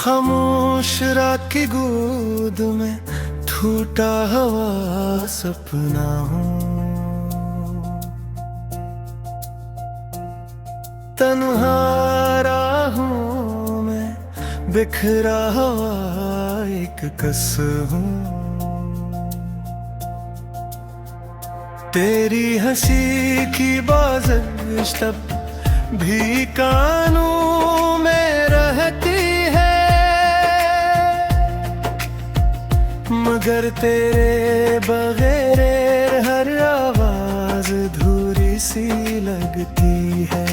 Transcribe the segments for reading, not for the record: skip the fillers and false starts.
खामोश रात की गोद में टूटा हुआ सपना हूँ। तन्हारा हूँ मैं, बिखरा हुआ एक कस हूँ। तेरी हंसी की बाज़िश तब भी कानों में रहती है, मगर तेरे बगैर हर आवाज अधूरी सी लगती है।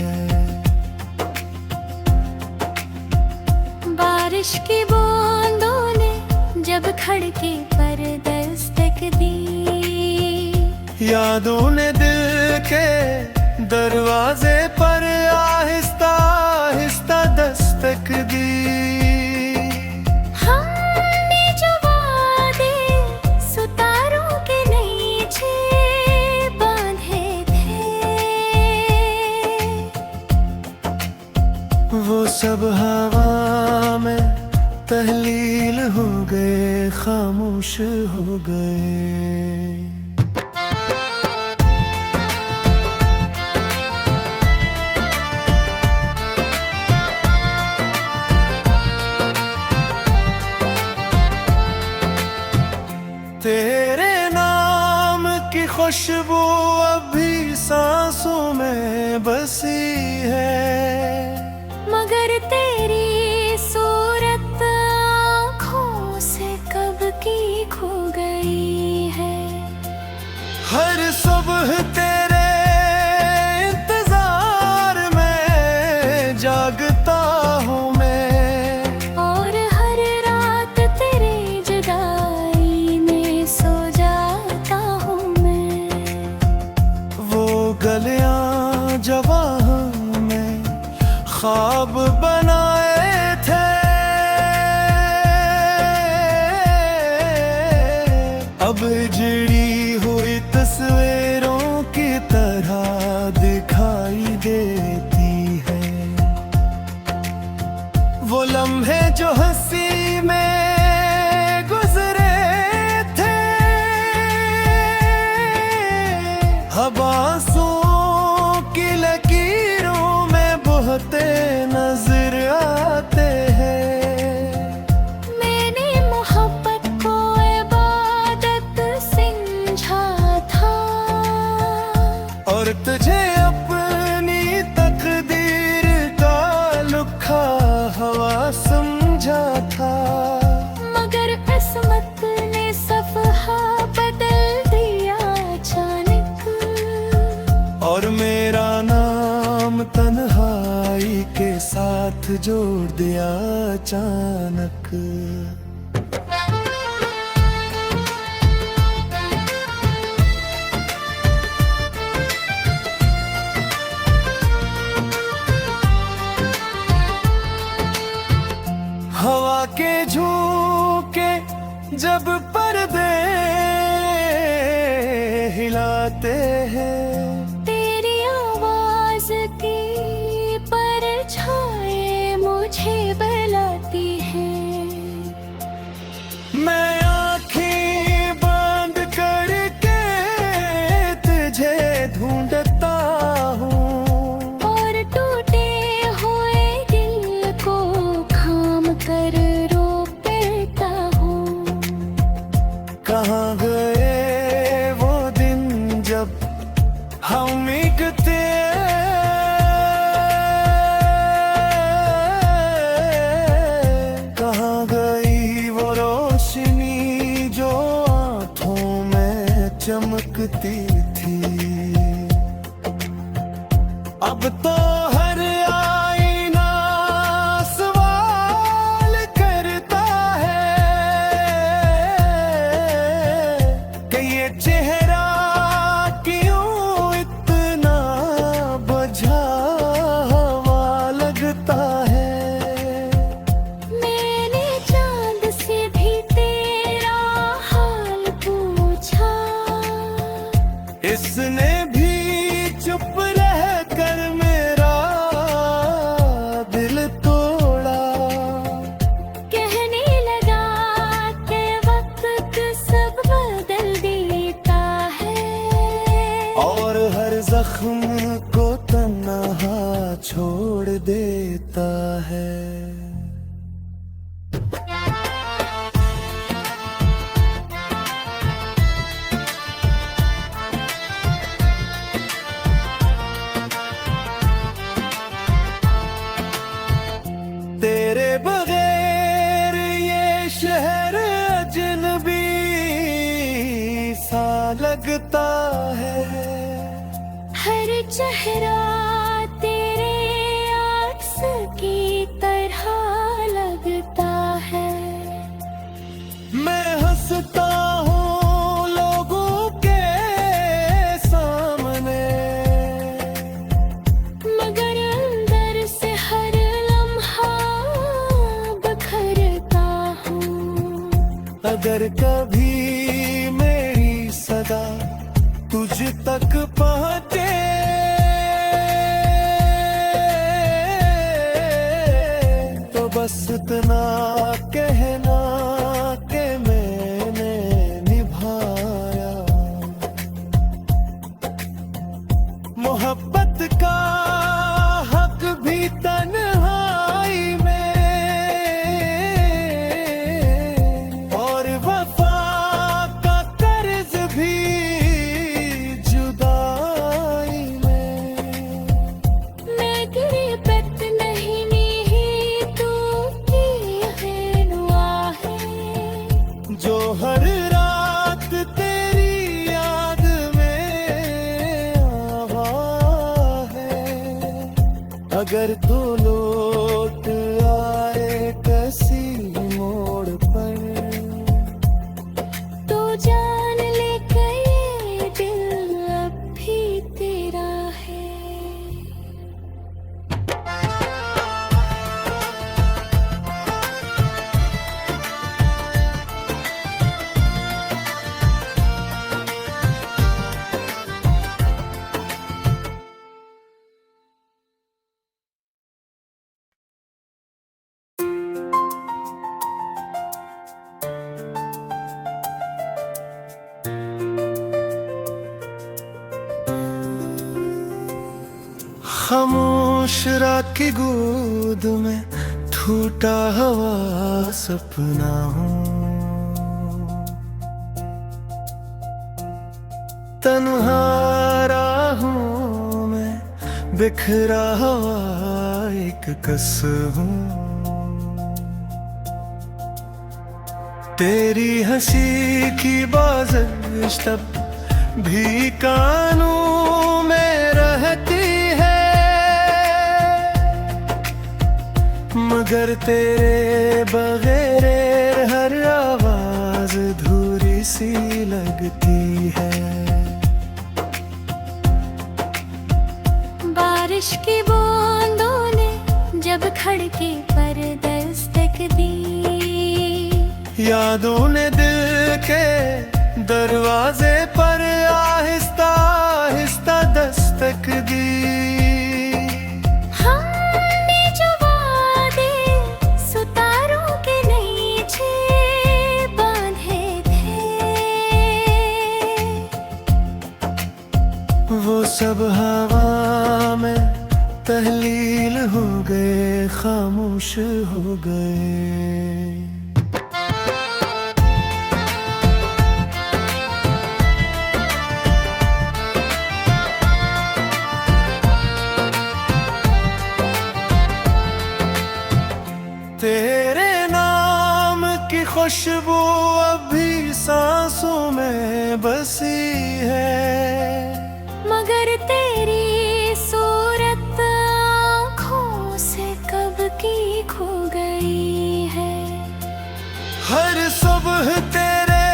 बारिश की बूंदों ने जब खिड़की पर दस्तक दी, यादों ने दिल के दरवाजे पर आहिस्ता आहिस्ता दस्तक दी। हमने जो वादे सितारों के नीचे बांधे थे, वो सब हवा में तहलील हो गए, खामोश हो गए। तेरे नाम की खुशबू अभी सांसों में बसी है, मगर तेरी सूरत आँखों से कब की खो गई है। हर सुबह तेरे इंतजार में जागता हूँ मैं, और हर रात तेरे जुदाई में सो जाता हूँ मैं। वो गलियां जवां में ख्वाब बनाए थे, अब जुड़ी हुई तस्वीरों की तरह दिखाई देती है। वो लम्हे जो हंसी में गुजरे थे, अब आंसुओं की लकीरों में बहते नजर आते हैं। मैंने मोहब्बत को इबादत समझा था, और तुझे अपनी तकदीर का लुखा हवा समझा था, मगर किस्मत ने सफहा बदल दिया अचानक, और मेरा नाम तन्हाई के साथ जोड़ दिया अचानक। हवा के झोंके जब पर्दे हिलाते हैं, तेरी आवाज की परछाएं मुझे बुलाती हैं। मैं आँखें बंद करके तुझे ढूंढता हूँ, और टूटे हुए दिल को थाम कर रो पड़ता हूँ। कहाँ गए वो दिन जब हम एक थे, कहाँ गई वो रोशनी जो आँखों में चमकती थी। अब तो हर आईना सवाल करता है कि ये चेहरा क्यों इतना बुझा हुआ लगता है। मैंने चांद से भी तेरा हाल पूछा, इसने भी चुप रह कर मेरा दिल तोड़ा। लगता है। हर चेहरा तेरे आस की तरह लगता है। मैं हंसता हूँ लोगों के सामने, मगर अंदर से हर लम्हा बखरता हूँ। अगर कभी मेरी सदा तुझ तक पहुँचे तो बस इतना कहना कि मैंने निभाया। मोहब्बत का हक भी तन्हाई में और वफा का कर्ज भी जुदाई में। मैं गिरबत नहीं तू की है दुआ है, जो हर रात तेरी याद में आवा है। अगर तू लौट आए किसी मोड़ पर तो जान ले के ये दिल अब भी तेरा है। खामोश रात की गोद में टूटा हुआ सपना हूँ। तन्हा राहों में बिखरा हुआ एक कस हूँ। तेरी हंसी की बाज़िश तब भी कानों में रहती है, मगर तेरे बगैर हर आवाज अधूरी सी लगती है। बारिश की बूंदों ने जब खड़की पर दस्तक दी, यादों ने दिल के दरवाजे पर आहिस्ता आहिस्ता दस्तक दी। हमने जो वादे सितारों के नीचे बांधे थे, वो सब हवा में तहलील हो गए, खामोश हो गए। तेरे नाम की खुशबू अभी सांसों में बसी है, मगर तेरी सूरत आँखों से कब की खो गई है। हर सुबह तेरे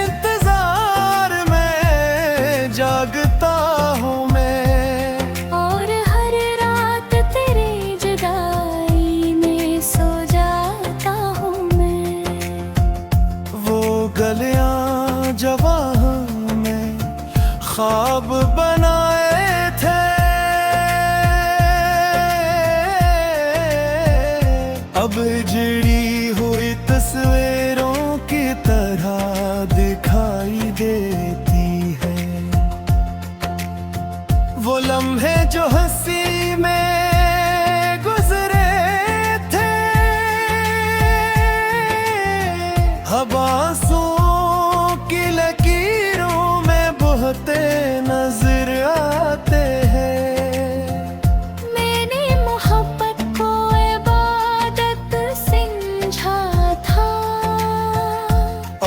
इंतजार में जागता हूँ मैं, और हर रात तेरी जुदाई में सो जाता हूँ मैं। वो गलियां जवां में ख्वाब बनाए थे, अब जड़ी हुई तस्वीरों की तरह दिखाई देती है। वो लम्हे जो हंसी में गुजरे थे, अब आंसुओं की लकीरों में बहते नजर आते हैं। मैंने मोहब्बत को इबादत समझा था,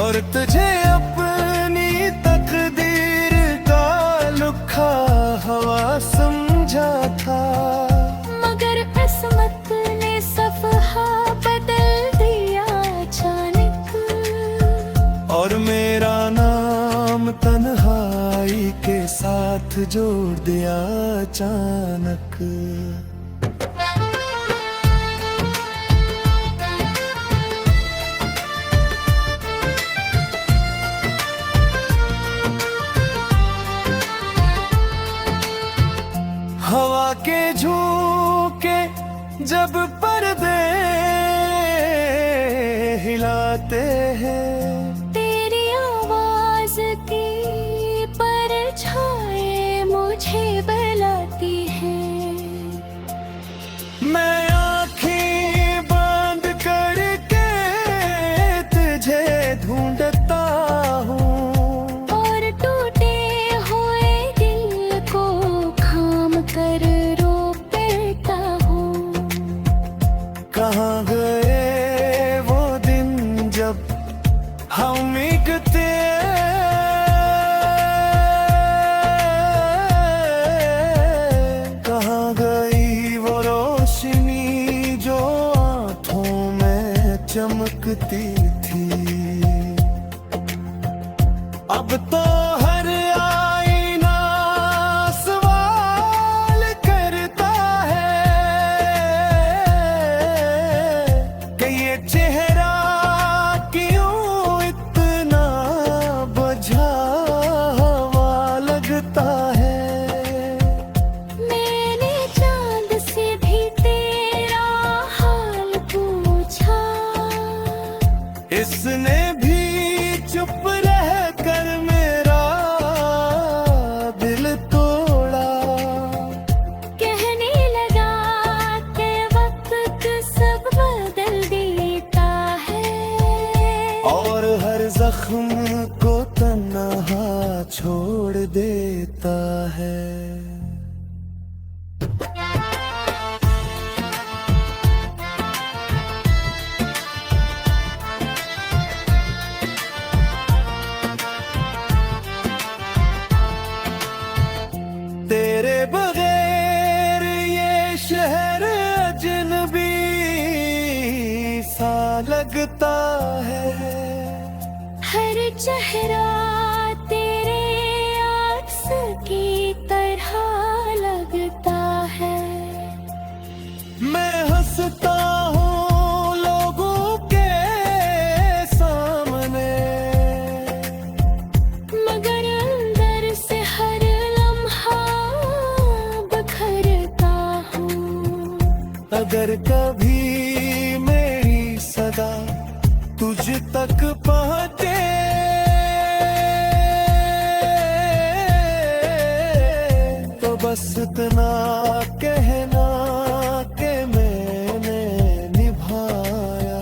और तुझे अपनी तक साथ जोड़ दिया अचानक। हवा के झोंके जब पर्दे हिलाते हैं, तेरी आवाज की परछाएं मुझे बहलाती हैं। मैं आँखें बंद करके तुझे ढूंढता हूँ, और टूटे हुए दिल को थाम कर रो पड़ता हूँ। कहाँ गए वो दिन जब हम एक थे, कहाँ गई वो रोशनी जो आँखों में चमकती थी। अब तो हर आईना सवाल करता है कि ये चेहरा क्यों इतना बुझा हुआ लगता है। मैंने चांद से भी तेरा हाल पूछा, इसने भी चुप रह कर मेरा दिल तोड़ा। कहने लगा कि वक्त सब बदल देता है, और हर जख्म को तन्हा छोड़ देता है। तेरे बगैर ये शहर अजनबी सा लगता है। हर चेहरा तेरे अक्स की तरह लगता है। मैं हंसता हूँ लोगों के सामने, मगर अंदर से हर लम्हा बखरता हूँ। अगर कभी मेरी सदा तुझ तक पहुँचे तो बस इतना कहना कि मैंने निभाया।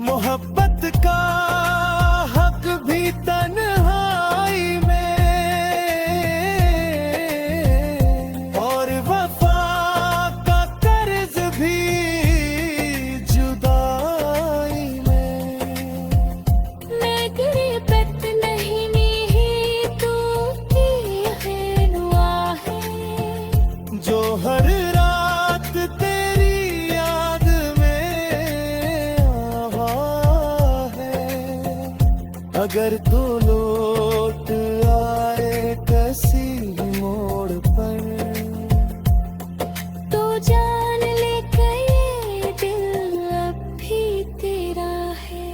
मोहब्बत का हक भी तन्हाई में, और वफा का कर्ज भी जुदाई में। मैं गिरबत नहीं नी तू की है दुआ है, जो हर रात तेरी याद में आवा है। अगर तू लौट आए किसी मोड़ पर तो जान ले कि ये दिल अब भी तेरा है।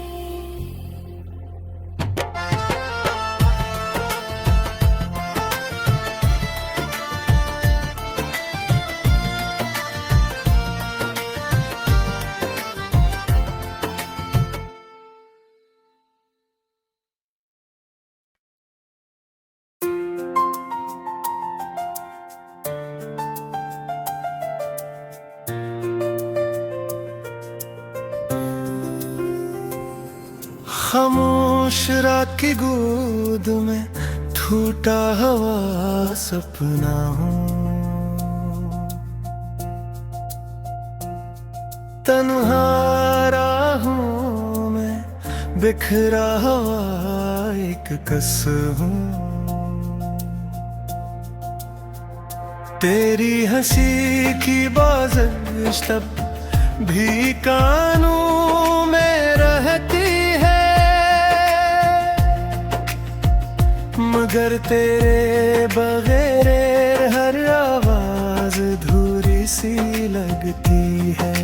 खामोश रात की गोद में टूटा हुआ सपना हूँ। तन्हा राहों में बिखरा हुआ एक कस हूँ। तेरी हंसी की बाज़िश तब भी कानों में रहती है। मगर तेरे बगैर हर आवाज धूरी सी लगती है।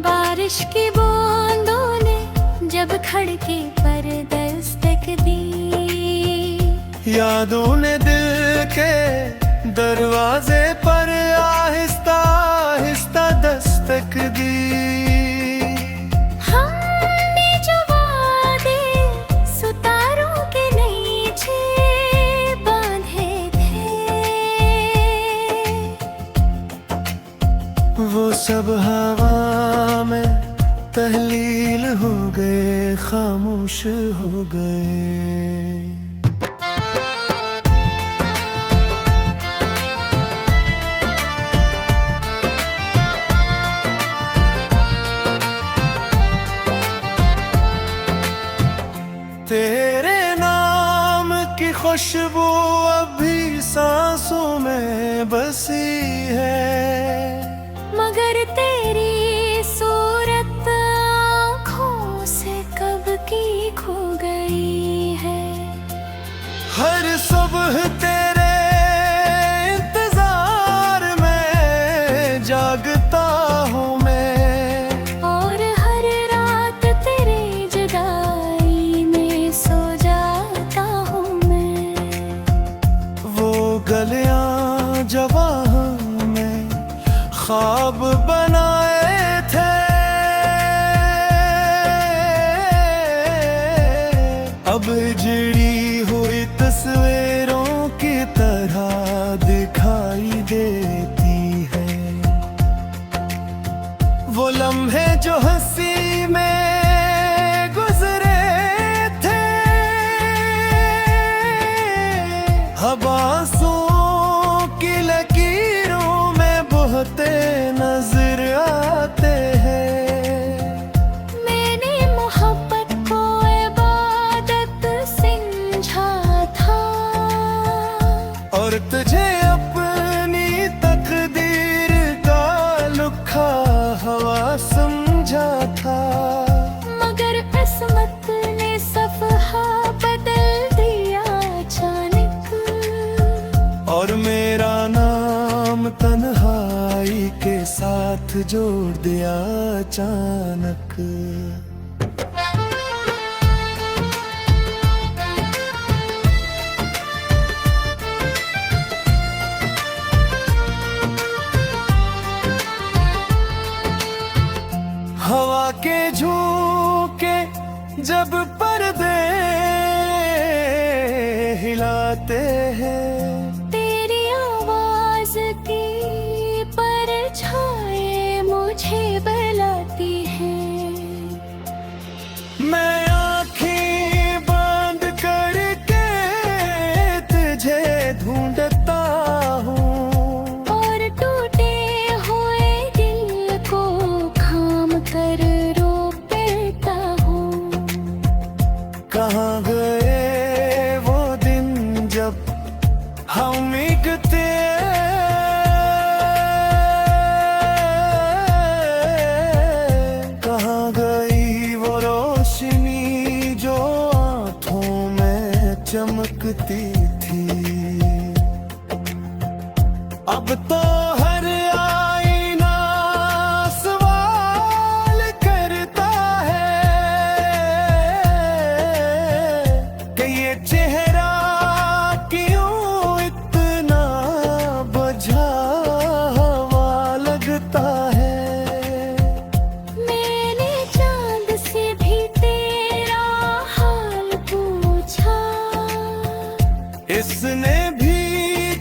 बारिश की बूंदों ने जब खड़के पर दस्तक दी, यादों ने दिल के दरवाजे पर आहिस्ता आहिस्ता दस्तक दी। हमने जो वादे सितारों के नीचे बांधे थे, वो सब हवा में तहलील हो गए, खामोश हो गए। तेरे नाम की खुशबू अभी सांसों में बसी है, मगर तेरी सूरत आँखों से कब की खो गई है। हर सुबह तेरे इंतजार में जागता हूँ मैं, और हर रात तेरे जुदाई में सो जाता हूँ मैं। वो गलियां जवां में ख्वाब बनाए थे, अब जुड़ी हुई तस्वीरों की तरह दिखाई देती है। वो लम्हे जो हंसी में गुजरे थे, अब आंसुओं की लकीरों में बहते नजर आते हैं। मैंने मोहब्बत को इबादत समझा था, और तुझे अपनी तकदीर का लुखा हवा समझा था। मगर किस्मत ने सफहा बदल दिया अचानक, और मेरा नाम तन्हाई के साथ जोड़ दिया अचानक। हवा के झोंके जब पर्दे हिलाते हैं, तेरी आवाज की परछाएं मुझे बुलाती हैं। मैं आँखें बंद करके तुझे ढूंढता हूँ, और टूटे हुए दिल को थाम कर रो पड़ता हूँ। कहाँ गए वो दिन जब हम मिलते, कहाँ गई वो रोशनी जो आँखों में चमकती थी। अब तो हर आईना सवाल करता है कि ये चेहरा क्यों इतना बुझा हुआ लगता है। मैंने चांद से भी तेरा हाल पूछा, इसने भी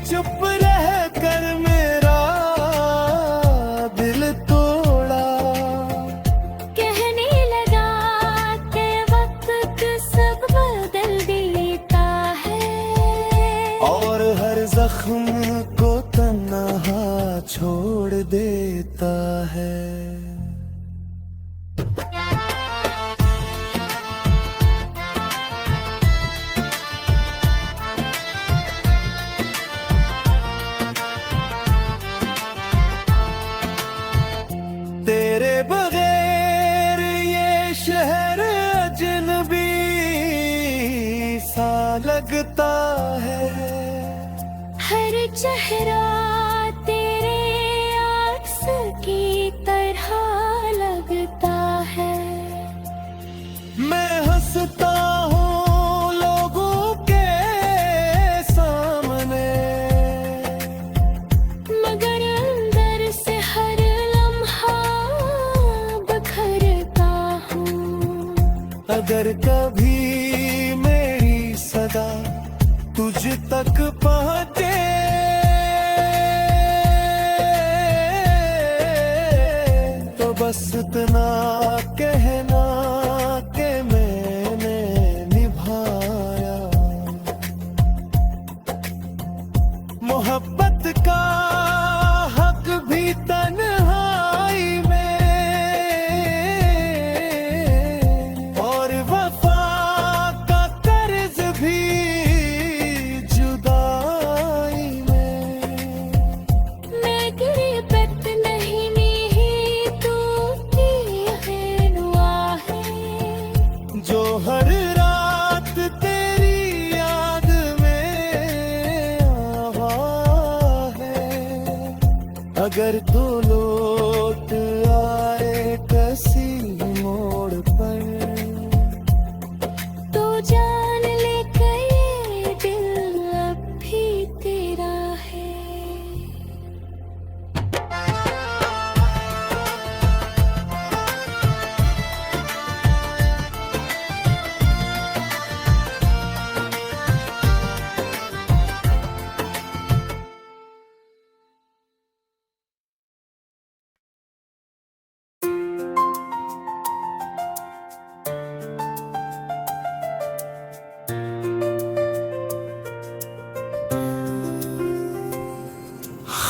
चुप रह कर मेरा दिल तोड़ा। कहने लगा कि वक्त सब बदल देता है, और हर जख्म को तन्हा छोड़ देता है। तेरे बगैर ये शहर अजनबी लगता है। हर चेहरा तेरे आस की तरह लगता है। मैं हंसता हूँ लोगों के सामने, मगर अंदर से हर लम्हा बखरता हूँ। अगर कभी मेरी सदा तुझ तक पहुँचे तो बस इतना कहना कि मैंने निभाया। मोहब्बत का हक भी तन्हाई में और वफा का कर्ज भी जुदाई में। मैं गिरबत नहीं नी तू की है दुआ है, जो हर रात तेरी याद में आवा है। अगर तू लौट आए किसी मोड़ पर तो जान ले के ये दिल अब भी तेरा है।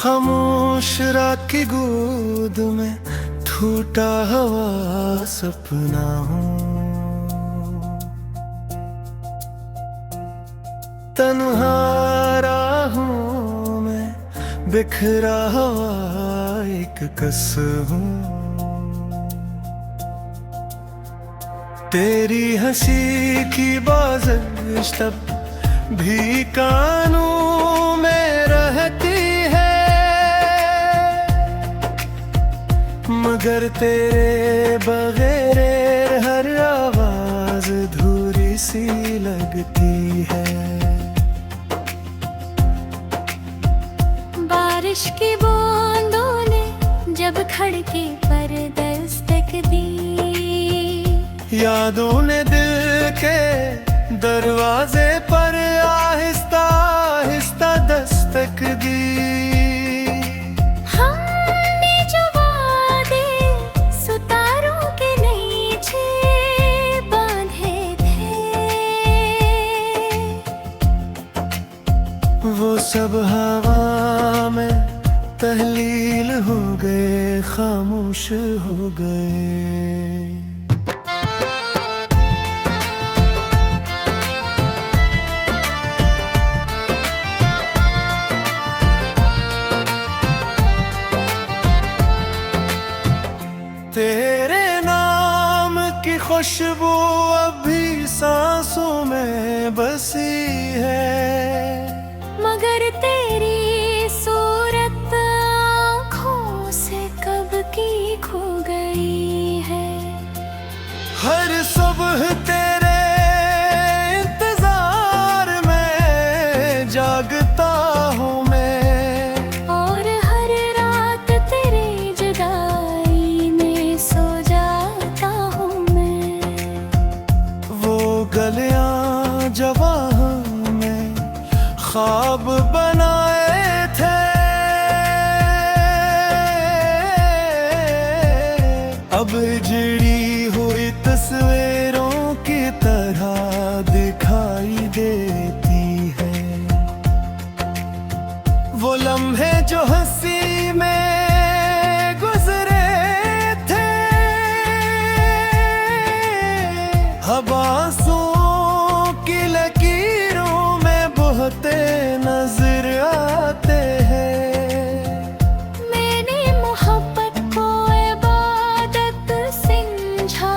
खामोश रात की गोद में टूटा हुआ सपना हूँ। तन्हारा हूँ मैं, बिखरा हुआ एक कस हूँ। तेरी हंसी की बाज़िश तब भी कानों में रहती है, मगर तेरे बगैर हर आवाज धूरी सी लगती है। बारिश की बूंदों ने जब खिड़की पर दस्तक दी, यादों ने दिल के दरवाजे पर आहिस्ता आहिस्ता दस्तक दी। हमने जो वादे सितारों के नीचे बांधे थे, वो सब हवा में तहलील हो गए, खामोश हो गए। तेरे नाम की खुशबू अब भी सांसों में बसी है, मगर तेरी सूरत आँखों से कब की खो गई है। हर सुबह तेरे इंतजार में जागता हूँ मैं, और हर रात तेरी जुदाई में सो जाता हूँ मैं। वो गलियां जवां में ख्वाब बनाए थे, अब जुड़ी हुई तस्वीरों की तरह दिखाई देती है। वो लम्हे जो हंसी में गुजरे थे, अब आंसुओं की लकीरों में बहते नजर आते हैं। मैंने मोहब्बत को इबादत समझा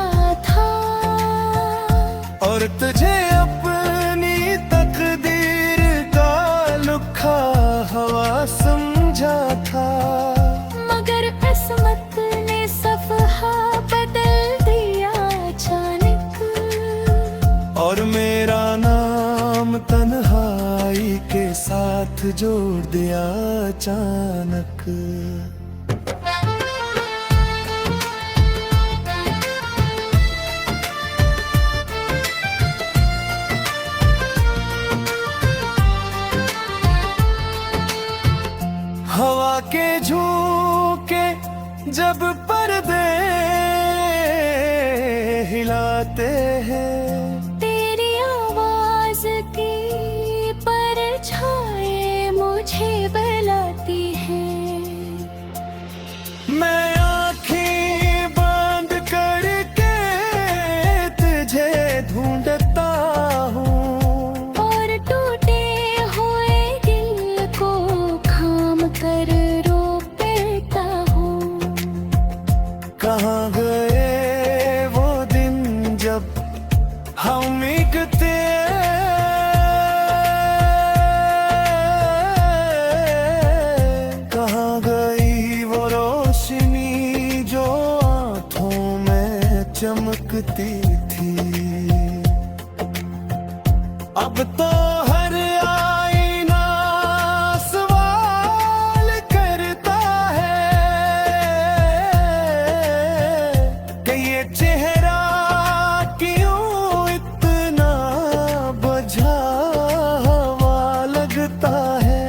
जोड़ दिया अचानक। हवा के झोंके जब पर्दे हिलाते हैं, तेरी आवाज की परछाएं मुझे बुलाती हैं। मैं आँखें बंद करके तुझे ढूंढता हूँ, और टूटे हुए दिल को थाम कर रो पड़ता हूँ। कहाँ गए वो दिन जब हम एक थे, कहाँ गई वो रोशनी जो आँखों में चमकती थी। अब तो हर आईना सवाल करता है कि ये चेहरा क्यों इतना बुझा हुआ लगता है।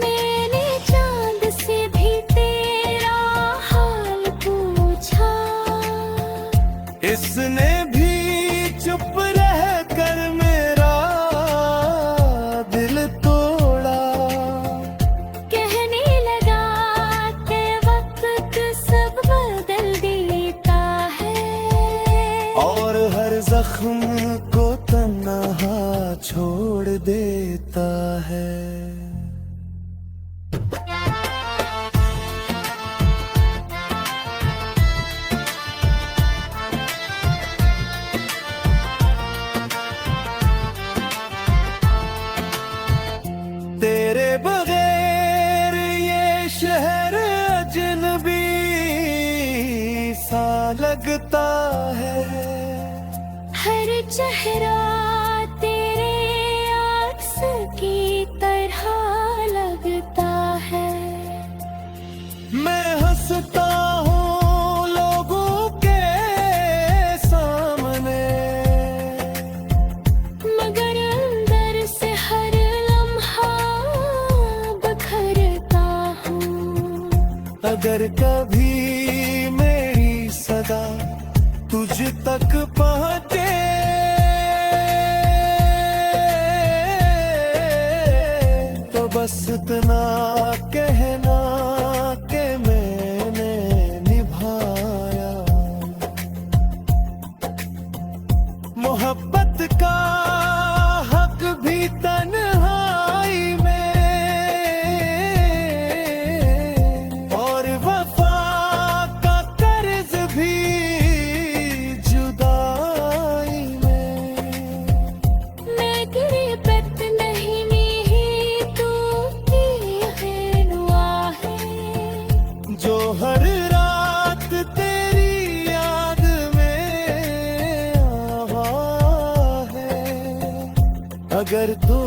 मैंने चांद से भी तेरा हाल पूछा, इसने भी चुप रह कर मेरा दिल तोड़ा। कहने लगा कि वक्त सब बदल देता है, और हर जख्म को तन्हा छोड़ देता है। तेरे बगैर ये शहर अजनबी सा लगता है। हर चेहरा तेरे अक्स की तरह लगता है। मैं हंसता हूँ लोगों के सामने, मगर अंदर से हर लम्हा बखरता हूँ। अगर कभी मेरी सदा तुझ तक पहुँचे, तो बस इतना कहना कि मैंने निभाया। मोहब्बत का हक भी तन्हाई में, और वफा का कर्ज भी जुदाई में। मैं गिरबत नहीं ही तू की रहनुमा है, जो हर रात तेरी याद में आवा है। अगर तू